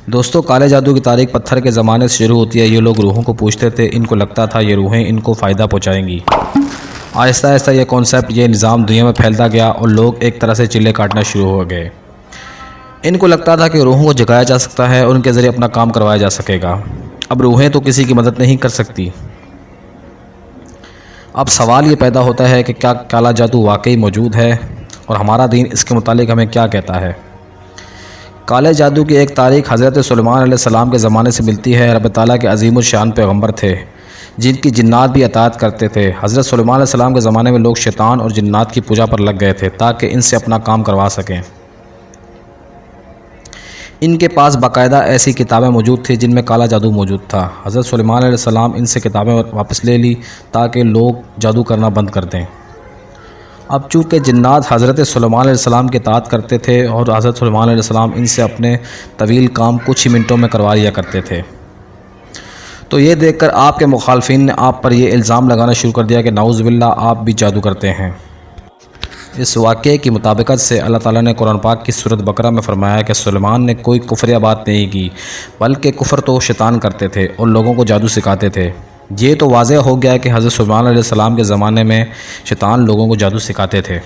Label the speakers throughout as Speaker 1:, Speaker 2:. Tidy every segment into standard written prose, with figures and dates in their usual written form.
Speaker 1: دوستو، کالے جادو کی تاریخ پتھر کے زمانے سے شروع ہوتی ہے۔ یہ لوگ روحوں کو پوچھتے تھے، ان کو لگتا تھا یہ روحیں ان کو فائدہ پہنچائیں گی۔ آہستہ آہستہ یہ کانسیپٹ، یہ نظام دنیا میں پھیلتا گیا اور لوگ ایک طرح سے چلے کاٹنا شروع ہو گئے۔ ان کو لگتا تھا کہ روحوں کو جگایا جا سکتا ہے اور ان کے ذریعے اپنا کام کروایا جا سکے گا۔ اب روحیں تو کسی کی مدد نہیں کر سکتی۔ اب سوال یہ پیدا ہوتا ہے کہ کیا کالا جادو واقعی موجود ہے اور ہمارا دین اس کے متعلق ہمیں کیا کہتا ہے؟ کالے جادو کی ایک تاریخ حضرت سلیمان علیہ السلام کے زمانے سے ملتی ہے۔ رب تعالیٰ کے عظیم الشان پیغمبر تھے جن کی جنات بھی اطاعت کرتے تھے۔ حضرت سلیمان علیہ السلام کے زمانے میں لوگ شیطان اور جنات کی پوجا پر لگ گئے تھے تاکہ ان سے اپنا کام کروا سکیں۔ ان کے پاس باقاعدہ ایسی کتابیں موجود تھیں جن میں کالا جادو موجود تھا۔ حضرت سلیمان علیہ السلام ان سے کتابیں واپس لے لی تاکہ لوگ جادو کرنا بند کر دیں۔ اب چونکہ جنات حضرت سلیمان علیہ السلام کی اطاعت کرتے تھے اور حضرت سلیمان علیہ السلام ان سے اپنے طویل کام کچھ ہی منٹوں میں کروا لیا کرتے تھے، تو یہ دیکھ کر آپ کے مخالفین نے آپ پر یہ الزام لگانا شروع کر دیا کہ نعوذ باللہ آپ بھی جادو کرتے ہیں۔ اس واقعے کی مطابقت سے اللہ تعالیٰ نے قرآن پاک کی سورۃ بقرہ میں فرمایا کہ سلیمان نے کوئی کفریہ بات نہیں کی، بلکہ کفر تو شیطان کرتے تھے اور لوگوں کو جادو سکھاتے تھے۔ یہ تو واضح ہو گیا کہ حضرت سلیمان علیہ السلام کے زمانے میں شیطان لوگوں کو جادو سکھاتے تھے۔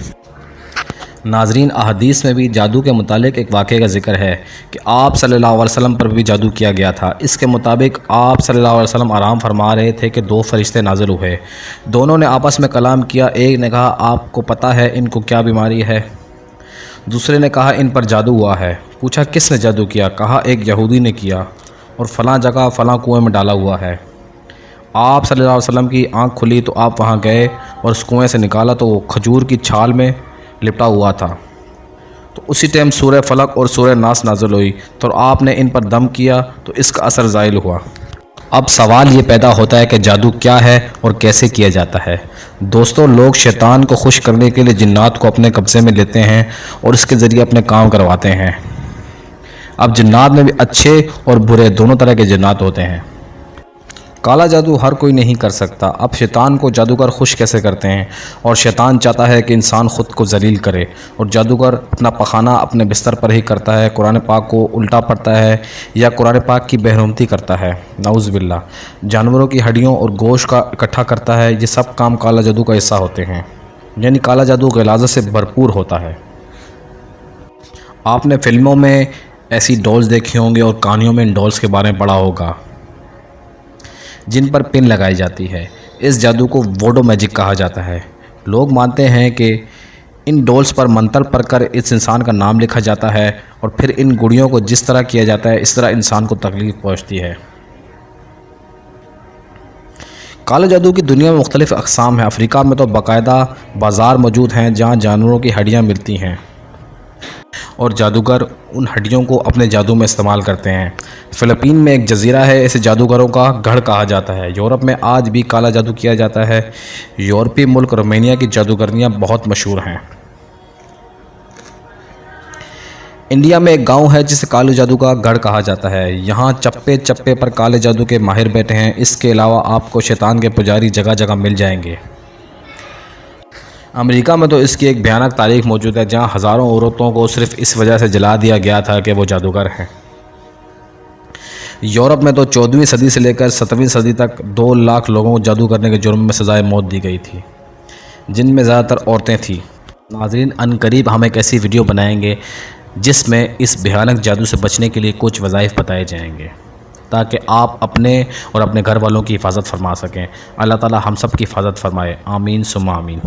Speaker 1: ناظرین، احادیث میں بھی جادو کے متعلق ایک واقعے کا ذکر ہے کہ آپ صلی اللہ علیہ وسلم پر بھی جادو کیا گیا تھا۔ اس کے مطابق آپ صلی اللہ علیہ وسلم آرام فرما رہے تھے کہ دو فرشتے نازل ہوئے۔ دونوں نے آپس میں کلام کیا۔ ایک نے کہا، آپ کو پتہ ہے ان کو کیا بیماری ہے؟ دوسرے نے کہا، ان پر جادو ہوا ہے۔ پوچھا، کس نے جادو کیا؟ کہا، ایک یہودی نے کیا اور فلاں جگہ فلاں کنویں میں ڈالا ہوا ہے۔ آپ صلی اللہ علیہ وسلم کی آنکھ کھلی تو آپ وہاں گئے اور اس کنویں سے نکالا تو وہ کھجور کی چھال میں لپٹا ہوا تھا۔ تو اسی ٹائم سورہ فلق اور سورہ ناس نازل ہوئی تو آپ نے ان پر دم کیا تو اس کا اثر زائل ہوا۔ اب سوال یہ پیدا ہوتا ہے کہ جادو کیا ہے اور کیسے کیا جاتا ہے؟ دوستو، لوگ شیطان کو خوش کرنے کے لیے جنات کو اپنے قبضے میں لیتے ہیں اور اس کے ذریعے اپنے کام کرواتے ہیں۔ اب جنات میں بھی اچھے اور برے دونوں طرح کے جنات ہوتے ہیں۔ کالا جادو ہر کوئی نہیں کر سکتا۔ اب شیطان کو جادوگر خوش کیسے کرتے ہیں؟ اور شیطان چاہتا ہے کہ انسان خود کو ذلیل کرے اور جادوگر اپنا پخانہ اپنے بستر پر ہی کرتا ہے، قرآن پاک کو الٹا پڑھتا ہے یا قرآن پاک کی بہرمتی کرتا ہے، نعوذ باللہ، جانوروں کی ہڈیوں اور گوشت کا اکٹھا کرتا ہے۔ یہ سب کام کالا جادو کا حصہ ہوتے ہیں، یعنی کالا جادو غلاظت سے بھرپور ہوتا ہے۔ آپ نے فلموں میں ایسی ڈولز دیکھی ہوں گی اور کہانیوں میں ان ڈولز کے بارے میں پڑھا ہوگا جن پر پن لگائی جاتی ہے۔ اس جادو کو ووڈو میجک کہا جاتا ہے۔ لوگ مانتے ہیں کہ ان ڈولز پر منتر پڑھ کر اس انسان کا نام لکھا جاتا ہے اور پھر ان گڑیوں کو جس طرح کیا جاتا ہے اس طرح انسان کو تکلیف پہنچتی ہے۔ کالے جادو کی دنیا میں مختلف اقسام ہیں۔ افریقہ میں تو باقاعدہ بازار موجود ہیں جہاں جانوروں کی ہڈیاں ملتی ہیں اور جادوگر ان ہڈیوں کو اپنے جادو میں استعمال کرتے ہیں۔ فلپین میں ایک جزیرہ ہے، اسے جادوگروں کا گڑھ کہا جاتا ہے۔ یورپ میں آج بھی کالا جادو کیا جاتا ہے۔ یورپی ملک رومانیہ کی جادوگرنیاں بہت مشہور ہیں۔ انڈیا میں ایک گاؤں ہے جسے کالے جادو کا گڑھ کہا جاتا ہے۔ یہاں چپے چپے پر کالے جادو کے ماہر بیٹھے ہیں۔ اس کے علاوہ آپ کو شیطان کے پجاری جگہ جگہ مل جائیں گے۔ امریکہ میں تو اس کی ایک بھیانک تاریخ موجود ہے جہاں ہزاروں عورتوں کو صرف اس وجہ سے جلا دیا گیا تھا کہ وہ جادوگر ہیں۔ یورپ میں تو 14ویں صدی سے لے کر 7ویں صدی تک 2 لاکھ لوگوں کو جادو کرنے کے جرم میں سزائے موت دی گئی تھی، جن میں زیادہ تر عورتیں تھیں۔ ناظرین، عنقریب ہم ایک ایسی ویڈیو بنائیں گے جس میں اس بھیانک جادو سے بچنے کے لیے کچھ وظائف بتائے جائیں گے تاکہ آپ اپنے اور اپنے گھر والوں کی حفاظت فرما سکیں۔ اللہ تعالی ہم سب کی حفاظت فرمائے، آمین ثم آمین۔